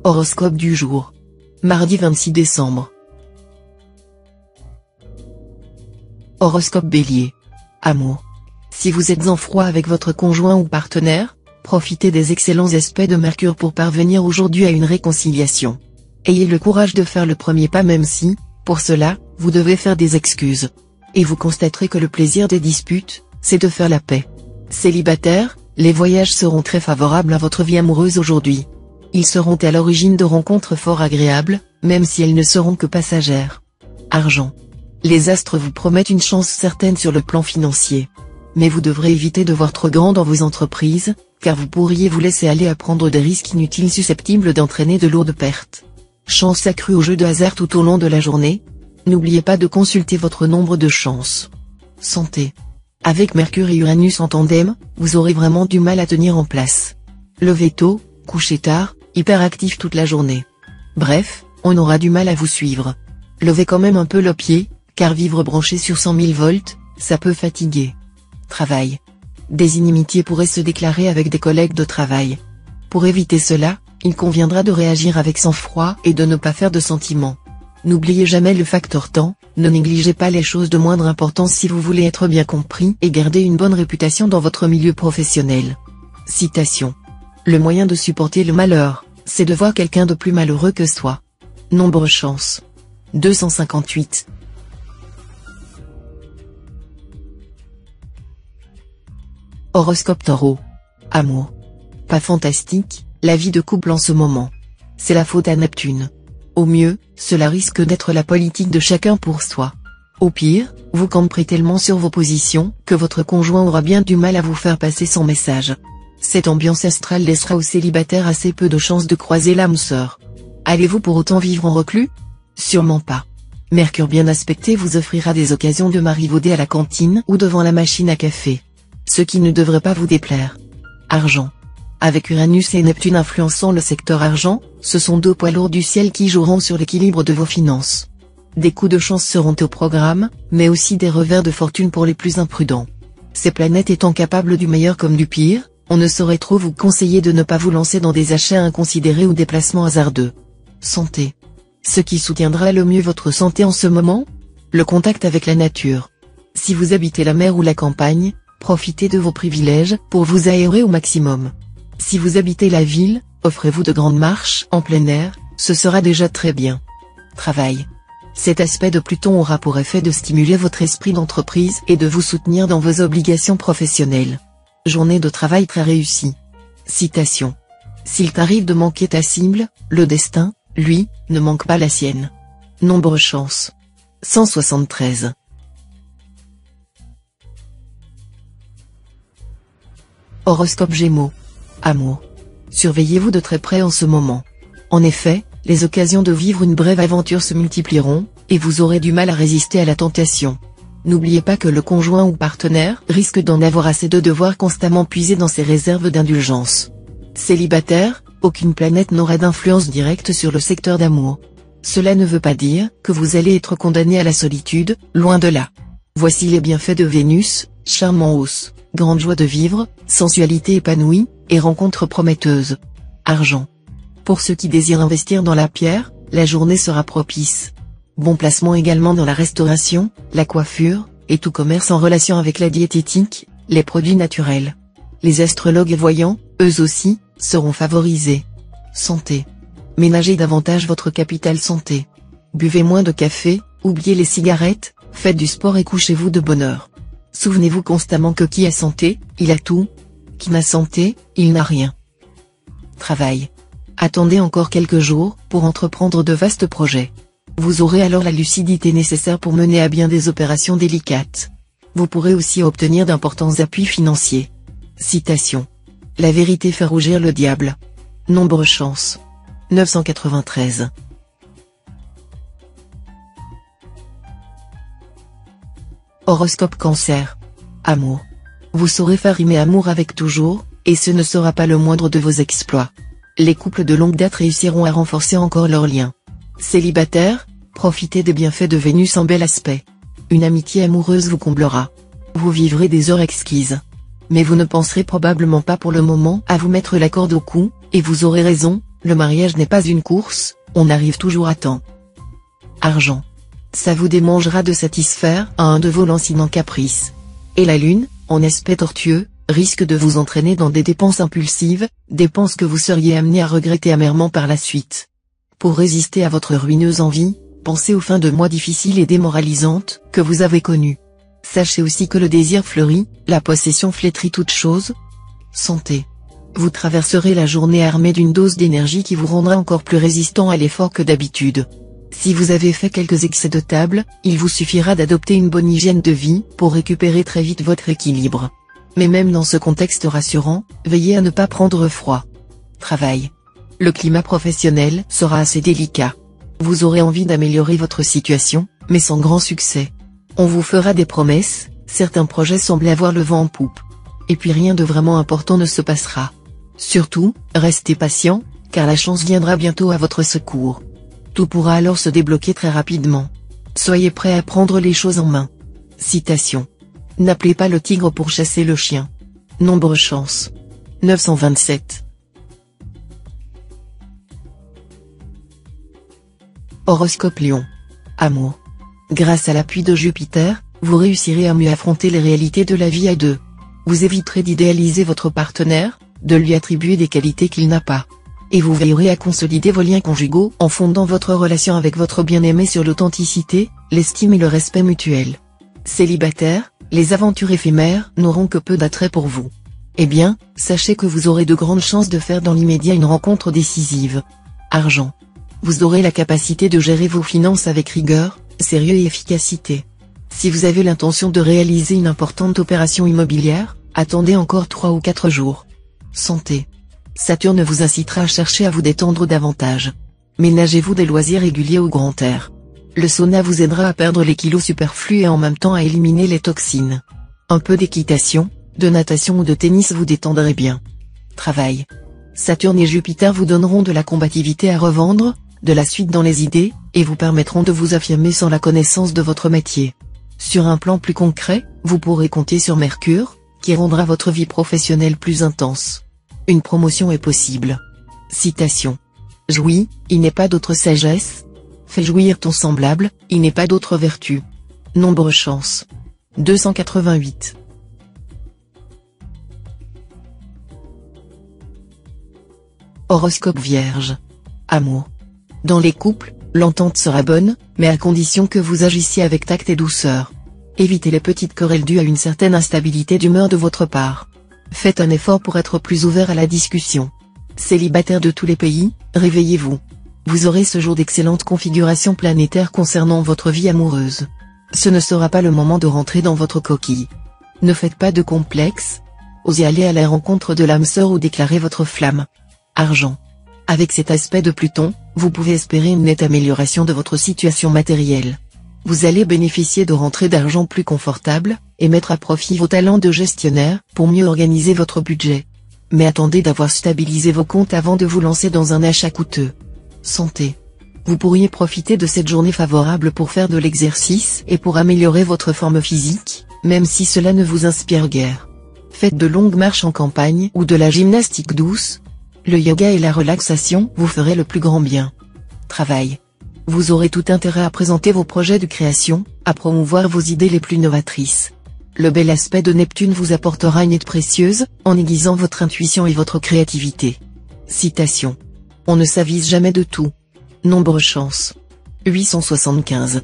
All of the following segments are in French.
Horoscope du jour. Mardi 26 décembre. Horoscope Bélier. Amour. Si vous êtes en froid avec votre conjoint ou partenaire, profitez des excellents aspects de Mercure pour parvenir aujourd'hui à une réconciliation. Ayez le courage de faire le premier pas même si, pour cela, vous devez faire des excuses. Et vous constaterez que le plaisir des disputes, c'est de faire la paix. Célibataire, les voyages seront très favorables à votre vie amoureuse aujourd'hui. Ils seront à l'origine de rencontres fort agréables, même si elles ne seront que passagères. Argent. Les astres vous promettent une chance certaine sur le plan financier. Mais vous devrez éviter de voir trop grand dans vos entreprises, car vous pourriez vous laisser aller à prendre des risques inutiles susceptibles d'entraîner de lourdes pertes. Chance accrue au jeu de hasard tout au long de la journée. N'oubliez pas de consulter votre nombre de chances. Santé. Avec Mercure et Uranus en tandem, vous aurez vraiment du mal à tenir en place. Levez tôt, couchez tard, hyperactif toute la journée. Bref, on aura du mal à vous suivre. Levez quand même un peu le pied, car vivre branché sur 100 000 volts, ça peut fatiguer. Travail. Des inimitiés pourraient se déclarer avec des collègues de travail. Pour éviter cela, il conviendra de réagir avec sang-froid et de ne pas faire de sentiments. N'oubliez jamais le facteur temps, ne négligez pas les choses de moindre importance si vous voulez être bien compris et garder une bonne réputation dans votre milieu professionnel. Citation. Le moyen de supporter le malheur, c'est de voir quelqu'un de plus malheureux que soi. Nombre chance. 258. Horoscope Taureau. Amour. Pas fantastique, la vie de couple en ce moment. C'est la faute à Neptune. Au mieux, cela risque d'être la politique de chacun pour soi. Au pire, vous camperez tellement sur vos positions que votre conjoint aura bien du mal à vous faire passer son message. Cette ambiance astrale laissera aux célibataires assez peu de chances de croiser l'âme sœur. Allez-vous pour autant vivre en reclus? Sûrement pas. Mercure bien aspecté vous offrira des occasions de marivauder à la cantine ou devant la machine à café. Ce qui ne devrait pas vous déplaire. Argent. Avec Uranus et Neptune influençant le secteur argent, ce sont deux poids lourds du ciel qui joueront sur l'équilibre de vos finances. Des coups de chance seront au programme, mais aussi des revers de fortune pour les plus imprudents. Ces planètes étant capables du meilleur comme du pire, on ne saurait trop vous conseiller de ne pas vous lancer dans des achats inconsidérés ou des placements hasardeux. Santé. Ce qui soutiendra le mieux votre santé en ce moment? Le contact avec la nature. Si vous habitez la mer ou la campagne, profitez de vos privilèges pour vous aérer au maximum. Si vous habitez la ville, offrez-vous de grandes marches en plein air, ce sera déjà très bien. Travail. Cet aspect de Pluton aura pour effet de stimuler votre esprit d'entreprise et de vous soutenir dans vos obligations professionnelles. Journée de travail très réussie. Citation. S'il t'arrive de manquer ta cible, le destin, lui, ne manque pas la sienne. Nombre chance. 173. Horoscope Gémeaux. Amour. Surveillez-vous de très près en ce moment. En effet, les occasions de vivre une brève aventure se multiplieront, et vous aurez du mal à résister à la tentation. N'oubliez pas que le conjoint ou partenaire risque d'en avoir assez de devoir constamment puiser dans ses réserves d'indulgence. Célibataire, aucune planète n'aura d'influence directe sur le secteur d'amour. Cela ne veut pas dire que vous allez être condamné à la solitude, loin de là. Voici les bienfaits de Vénus, charme en hausse, grande joie de vivre, sensualité épanouie, et rencontres prometteuses. Argent. Pour ceux qui désirent investir dans la pierre, la journée sera propice. Bon placement également dans la restauration, la coiffure, et tout commerce en relation avec la diététique, les produits naturels. Les astrologues et voyants, eux aussi, seront favorisés. Santé. Ménagez davantage votre capital santé. Buvez moins de café, oubliez les cigarettes, faites du sport et couchez-vous de bonne heure. Souvenez-vous constamment que qui a santé, il a tout. Qui n'a santé, il n'a rien. Travail. Attendez encore quelques jours pour entreprendre de vastes projets. Vous aurez alors la lucidité nécessaire pour mener à bien des opérations délicates. Vous pourrez aussi obtenir d'importants appuis financiers. Citation. La vérité fait rougir le diable. Nombre chance. 993. Horoscope Cancer. Amour. Vous saurez faire rimer amour avec toujours, et ce ne sera pas le moindre de vos exploits. Les couples de longue date réussiront à renforcer encore leur lien. Célibataire, profitez des bienfaits de Vénus en bel aspect. Une amitié amoureuse vous comblera. Vous vivrez des heures exquises. Mais vous ne penserez probablement pas pour le moment à vous mettre la corde au cou, et vous aurez raison, Le mariage n'est pas une course, on arrive toujours à temps. Argent. Ça vous démangera de satisfaire à un de vos lancinants caprices. Et la lune, en aspect tortueux, risque de vous entraîner dans des dépenses impulsives, dépenses que vous seriez amené à regretter amèrement par la suite. Pour résister à votre ruineuse envie, pensez aux fins de mois difficiles et démoralisantes que vous avez connues. Sachez aussi que le désir fleurit, la possession flétrit toute chose. Santé. Vous traverserez la journée armé d'une dose d'énergie qui vous rendra encore plus résistant à l'effort que d'habitude. Si vous avez fait quelques excès de table, il vous suffira d'adopter une bonne hygiène de vie pour récupérer très vite votre équilibre. Mais même dans ce contexte rassurant, veillez à ne pas prendre froid. Travail. Le climat professionnel sera assez délicat. Vous aurez envie d'améliorer votre situation, mais sans grand succès. On vous fera des promesses, certains projets semblent avoir le vent en poupe. Et puis rien de vraiment important ne se passera. Surtout, restez patient, car la chance viendra bientôt à votre secours. Tout pourra alors se débloquer très rapidement. Soyez prêt à prendre les choses en main. Citation. N'appelez pas le tigre pour chasser le chien. Nombre chance. 927. Horoscope Lion. Amour. Grâce à l'appui de Jupiter, vous réussirez à mieux affronter les réalités de la vie à deux. Vous éviterez d'idéaliser votre partenaire, de lui attribuer des qualités qu'il n'a pas. Et vous veillerez à consolider vos liens conjugaux en fondant votre relation avec votre bien-aimé sur l'authenticité, l'estime et le respect mutuel. Célibataire, les aventures éphémères n'auront que peu d'attrait pour vous. Eh bien, sachez que vous aurez de grandes chances de faire dans l'immédiat une rencontre décisive. Argent. Vous aurez la capacité de gérer vos finances avec rigueur, sérieux et efficacité. Si vous avez l'intention de réaliser une importante opération immobilière, attendez encore 3 ou 4 jours. Santé. Saturne vous incitera à chercher à vous détendre davantage. Ménagez-vous des loisirs réguliers au grand air. Le sauna vous aidera à perdre les kilos superflus et en même temps à éliminer les toxines. Un peu d'équitation, de natation ou de tennis vous détendrait bien. Travail. Saturne et Jupiter vous donneront de la combativité à revendre, de la suite dans les idées, et vous permettront de vous affirmer sans la connaissance de votre métier. Sur un plan plus concret, vous pourrez compter sur Mercure, qui rendra votre vie professionnelle plus intense. Une promotion est possible. Citation. Jouis, il n'est pas d'autre sagesse. Fais jouir ton semblable, il n'est pas d'autre vertu. Nombre chance. 288. Horoscope Vierge. Amour. Dans les couples, l'entente sera bonne, mais à condition que vous agissiez avec tact et douceur. Évitez les petites querelles dues à une certaine instabilité d'humeur de votre part. Faites un effort pour être plus ouvert à la discussion. Célibataires de tous les pays, réveillez-vous. Vous aurez ce jour d'excellentes configurations planétaires concernant votre vie amoureuse. Ce ne sera pas le moment de rentrer dans votre coquille. Ne faites pas de complexe. Osez aller à la rencontre de l'âme sœur ou déclarer votre flamme. Argent. Avec cet aspect de Pluton, vous pouvez espérer une nette amélioration de votre situation matérielle. Vous allez bénéficier de rentrées d'argent plus confortables, et mettre à profit vos talents de gestionnaire pour mieux organiser votre budget. Mais attendez d'avoir stabilisé vos comptes avant de vous lancer dans un achat coûteux. Santé. Vous pourriez profiter de cette journée favorable pour faire de l'exercice et pour améliorer votre forme physique, même si cela ne vous inspire guère. Faites de longues marches en campagne ou de la gymnastique douce. Le yoga et la relaxation vous feraient le plus grand bien. Travail. Vous aurez tout intérêt à présenter vos projets de création, à promouvoir vos idées les plus novatrices. Le bel aspect de Neptune vous apportera une aide précieuse, en aiguisant votre intuition et votre créativité. Citation. On ne s'avise jamais de tout. Nombre chance. 875.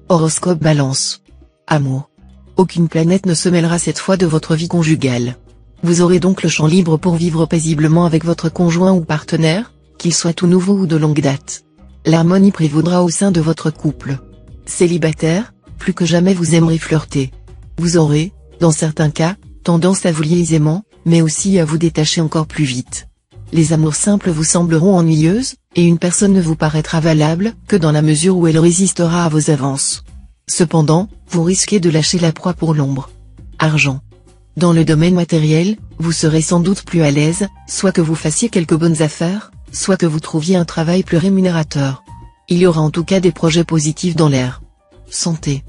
Horoscope Balance. Amour. Aucune planète ne se mêlera cette fois de votre vie conjugale. Vous aurez donc le champ libre pour vivre paisiblement avec votre conjoint ou partenaire, qu'il soit tout nouveau ou de longue date. L'harmonie prévaudra au sein de votre couple. Célibataire, plus que jamais vous aimerez flirter. Vous aurez, dans certains cas, tendance à vous lier aisément, mais aussi à vous détacher encore plus vite. Les amours simples vous sembleront ennuyeuses, et une personne ne vous paraîtra valable que dans la mesure où elle résistera à vos avances. Cependant, vous risquez de lâcher la proie pour l'ombre. Argent. Dans le domaine matériel, vous serez sans doute plus à l'aise, soit que vous fassiez quelques bonnes affaires, soit que vous trouviez un travail plus rémunérateur. Il y aura en tout cas des projets positifs dans l'air. Santé.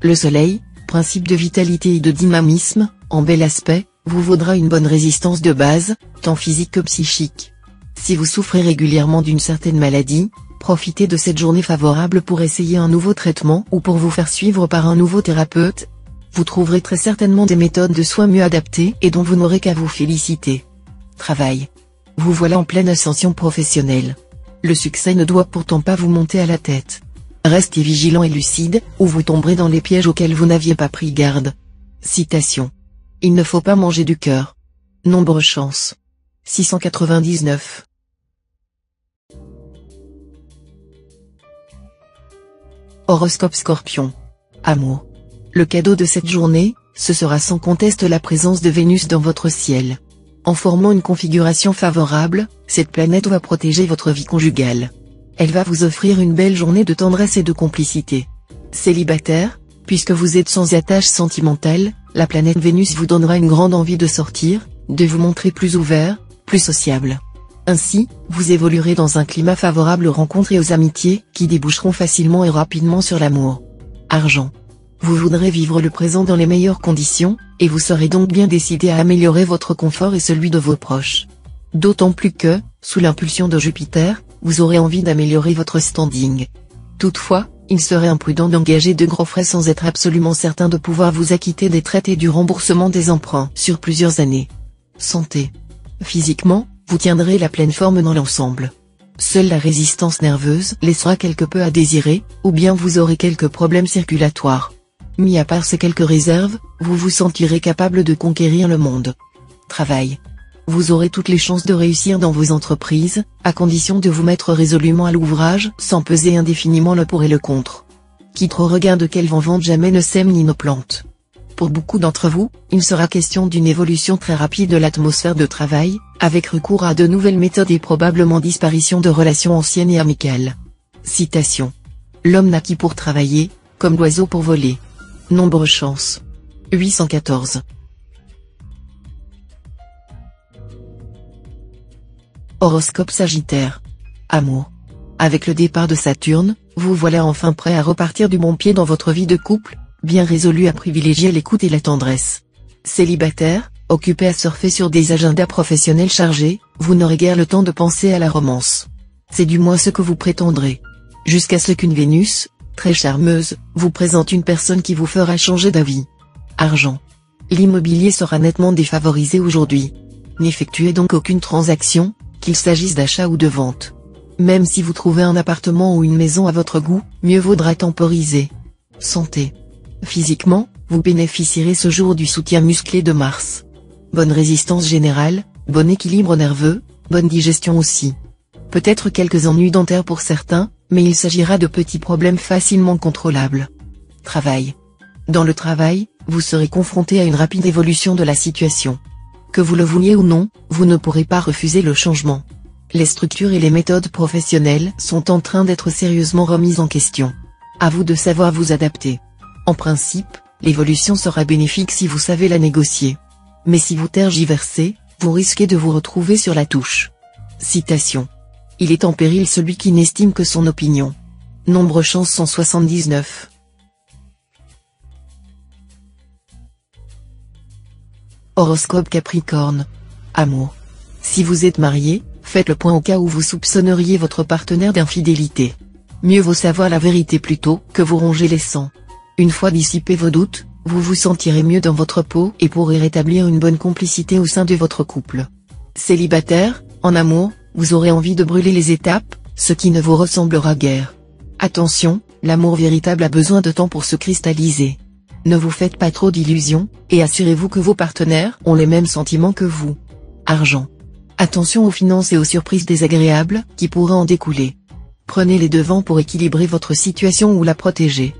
Le soleil, principe de vitalité et de dynamisme, en bel aspect, vous vaudra une bonne résistance de base, tant physique que psychique. Si vous souffrez régulièrement d'une certaine maladie, profitez de cette journée favorable pour essayer un nouveau traitement ou pour vous faire suivre par un nouveau thérapeute. Vous trouverez très certainement des méthodes de soins mieux adaptées et dont vous n'aurez qu'à vous féliciter. Travail. Vous voilà en pleine ascension professionnelle. Le succès ne doit pourtant pas vous monter à la tête. Restez vigilant et lucide, ou vous tomberez dans les pièges auxquels vous n'aviez pas pris garde. Citation. Il ne faut pas manger du cœur. Nombre chance. 699. Horoscope Scorpion. Amour. Le cadeau de cette journée, ce sera sans conteste la présence de Vénus dans votre ciel. En formant une configuration favorable, cette planète va protéger votre vie conjugale. Elle va vous offrir une belle journée de tendresse et de complicité. Célibataire, puisque vous êtes sans attache sentimentale, la planète Vénus vous donnera une grande envie de sortir, de vous montrer plus ouvert, plus sociable. Ainsi, vous évoluerez dans un climat favorable aux rencontres et aux amitiés, qui déboucheront facilement et rapidement sur l'amour. Argent. Vous voudrez vivre le présent dans les meilleures conditions, et vous serez donc bien décidé à améliorer votre confort et celui de vos proches. D'autant plus que, sous l'impulsion de Jupiter, vous aurez envie d'améliorer votre standing. Toutefois, il serait imprudent d'engager de gros frais sans être absolument certain de pouvoir vous acquitter des traites et du remboursement des emprunts sur plusieurs années. Santé. Physiquement, vous tiendrez la pleine forme dans l'ensemble. Seule la résistance nerveuse laissera quelque peu à désirer, ou bien vous aurez quelques problèmes circulatoires. Mis à part ces quelques réserves, vous vous sentirez capable de conquérir le monde. Travail. Vous aurez toutes les chances de réussir dans vos entreprises, à condition de vous mettre résolument à l'ouvrage, sans peser indéfiniment le pour et le contre. Qui trop regarde quel vent vente jamais ne sème ni ne plante. Pour beaucoup d'entre vous, il sera question d'une évolution très rapide de l'atmosphère de travail, avec recours à de nouvelles méthodes et probablement disparition de relations anciennes et amicales. Citation. L'homme naquit pour travailler, comme l'oiseau pour voler. Nombre chance. 814. Horoscope Sagittaire. Amour. Avec le départ de Saturne, vous voilà enfin prêt à repartir du bon pied dans votre vie de couple, bien résolu à privilégier l'écoute et la tendresse. Célibataire, occupé à surfer sur des agendas professionnels chargés, vous n'aurez guère le temps de penser à la romance. C'est du moins ce que vous prétendrez. Jusqu'à ce qu'une Vénus, très charmeuse, vous présente une personne qui vous fera changer d'avis. Argent. L'immobilier sera nettement défavorisé aujourd'hui. N'effectuez donc aucune transaction, qu'il s'agisse d'achat ou de vente. Même si vous trouvez un appartement ou une maison à votre goût, mieux vaudra temporiser. Santé. Physiquement, vous bénéficierez ce jour du soutien musclé de Mars. Bonne résistance générale, bon équilibre nerveux, bonne digestion aussi. Peut-être quelques ennuis dentaires pour certains, mais il s'agira de petits problèmes facilement contrôlables. Travail. Dans le travail, vous serez confronté à une rapide évolution de la situation. Que vous le vouliez ou non, vous ne pourrez pas refuser le changement. Les structures et les méthodes professionnelles sont en train d'être sérieusement remises en question. À vous de savoir vous adapter. En principe, l'évolution sera bénéfique si vous savez la négocier. Mais si vous tergiversez, vous risquez de vous retrouver sur la touche. Citation. Il est en péril celui qui n'estime que son opinion. Nombre chance 179. Horoscope Capricorne. Amour. Si vous êtes marié, faites le point au cas où vous soupçonneriez votre partenaire d'infidélité. Mieux vaut savoir la vérité plutôt que vous ronger les sangs. Une fois dissipés vos doutes, vous vous sentirez mieux dans votre peau et pourrez rétablir une bonne complicité au sein de votre couple. Célibataire, en amour, vous aurez envie de brûler les étapes, ce qui ne vous ressemblera guère. Attention, l'amour véritable a besoin de temps pour se cristalliser. Ne vous faites pas trop d'illusions, et assurez-vous que vos partenaires ont les mêmes sentiments que vous. Argent. Attention aux finances et aux surprises désagréables qui pourraient en découler. Prenez les devants pour équilibrer votre situation ou la protéger.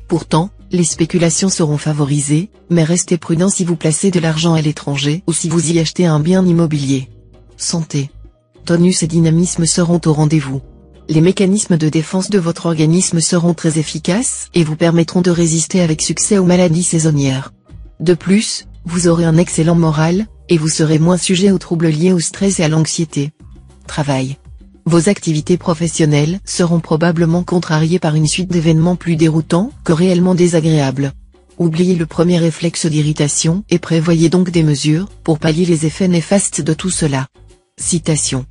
Pourtant, les spéculations seront favorisées, mais restez prudent si vous placez de l'argent à l'étranger ou si vous y achetez un bien immobilier. Santé. Tonus et dynamisme seront au rendez-vous. Les mécanismes de défense de votre organisme seront très efficaces et vous permettront de résister avec succès aux maladies saisonnières. De plus, vous aurez un excellent moral, et vous serez moins sujet aux troubles liés au stress et à l'anxiété. Travail. Vos activités professionnelles seront probablement contrariées par une suite d'événements plus déroutants que réellement désagréables. Oubliez le premier réflexe d'irritation et prévoyez donc des mesures pour pallier les effets néfastes de tout cela. Citation.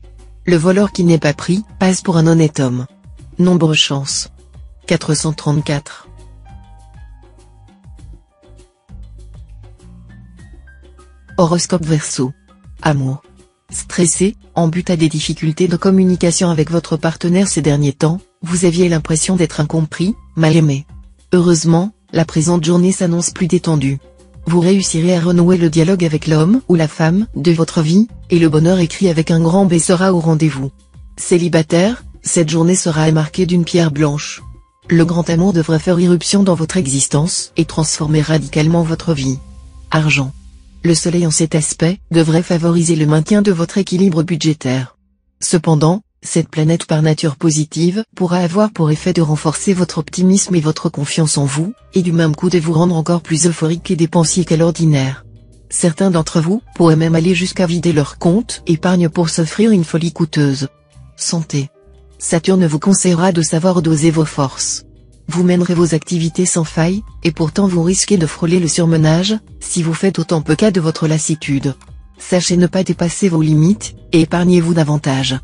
Le voleur qui n'est pas pris passe pour un honnête homme. Nombre chance. 434. Horoscope Verseau. Amour. Stressé, en but à des difficultés de communication avec votre partenaire ces derniers temps, vous aviez l'impression d'être incompris, mal aimé. Heureusement, la présente journée s'annonce plus détendue. Vous réussirez à renouer le dialogue avec l'homme ou la femme de votre vie, et le bonheur écrit avec un grand B sera au rendez-vous. Célibataire, cette journée sera marquée d'une pierre blanche. Le grand amour devrait faire irruption dans votre existence et transformer radicalement votre vie. Argent. Le soleil en cet aspect devrait favoriser le maintien de votre équilibre budgétaire. Cependant, cette planète par nature positive pourra avoir pour effet de renforcer votre optimisme et votre confiance en vous, et du même coup de vous rendre encore plus euphorique et dépensier qu'à l'ordinaire. Certains d'entre vous pourraient même aller jusqu'à vider leur compte épargne pour s'offrir une folie coûteuse. Santé. Saturne vous conseillera de savoir doser vos forces. Vous mènerez vos activités sans faille, et pourtant vous risquez de frôler le surmenage, si vous faites autant peu cas de votre lassitude. Sachez ne pas dépasser vos limites, et épargnez-vous davantage.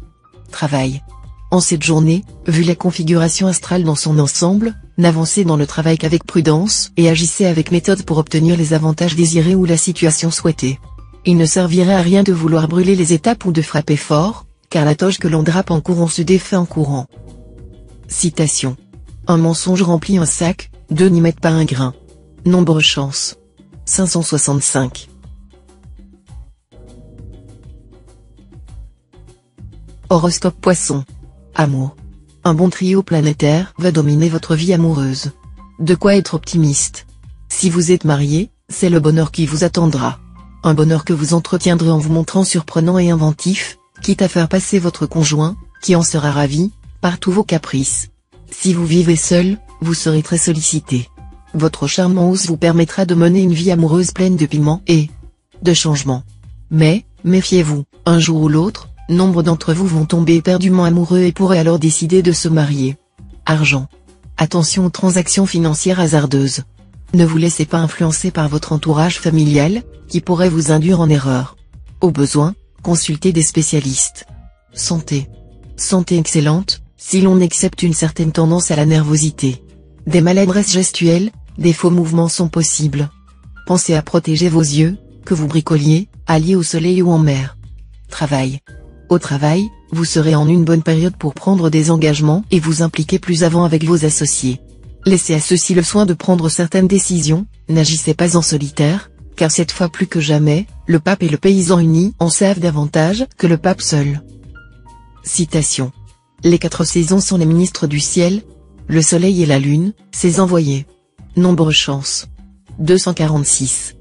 Travail. En cette journée, vu la configuration astrale dans son ensemble, n'avancez dans le travail qu'avec prudence et agissez avec méthode pour obtenir les avantages désirés ou la situation souhaitée. Il ne servirait à rien de vouloir brûler les étapes ou de frapper fort, car la toge que l'on drape en courant se défait en courant. Citation. Un mensonge remplit un sac, deux n'y mettent pas un grain. Nombre chance. 565. Horoscope Poisson. Amour. Un bon trio planétaire va dominer votre vie amoureuse. De quoi être optimiste. Si vous êtes marié, c'est le bonheur qui vous attendra. Un bonheur que vous entretiendrez en vous montrant surprenant et inventif, quitte à faire passer votre conjoint, qui en sera ravi, par tous vos caprices. Si vous vivez seul, vous serez très sollicité. Votre charmant housse vous permettra de mener une vie amoureuse pleine de piment et de changement. Mais, méfiez-vous, un jour ou l'autre, nombre d'entre vous vont tomber éperdument amoureux et pourraient alors décider de se marier. Argent. Attention aux transactions financières hasardeuses. Ne vous laissez pas influencer par votre entourage familial, qui pourrait vous induire en erreur. Au besoin, consultez des spécialistes. Santé. Santé excellente, si l'on accepte une certaine tendance à la nervosité. Des maladresses gestuelles, des faux mouvements sont possibles. Pensez à protéger vos yeux, que vous bricoliez, alliés au soleil ou en mer. Travail. Au travail, vous serez en une bonne période pour prendre des engagements et vous impliquer plus avant avec vos associés. Laissez à ceux-ci le soin de prendre certaines décisions, n'agissez pas en solitaire, car cette fois plus que jamais, le pape et le paysan unis en savent davantage que le pape seul. Citation. Les 4 saisons sont les ministres du ciel, le soleil et la lune, ses envoyés. Nombre chance. 246.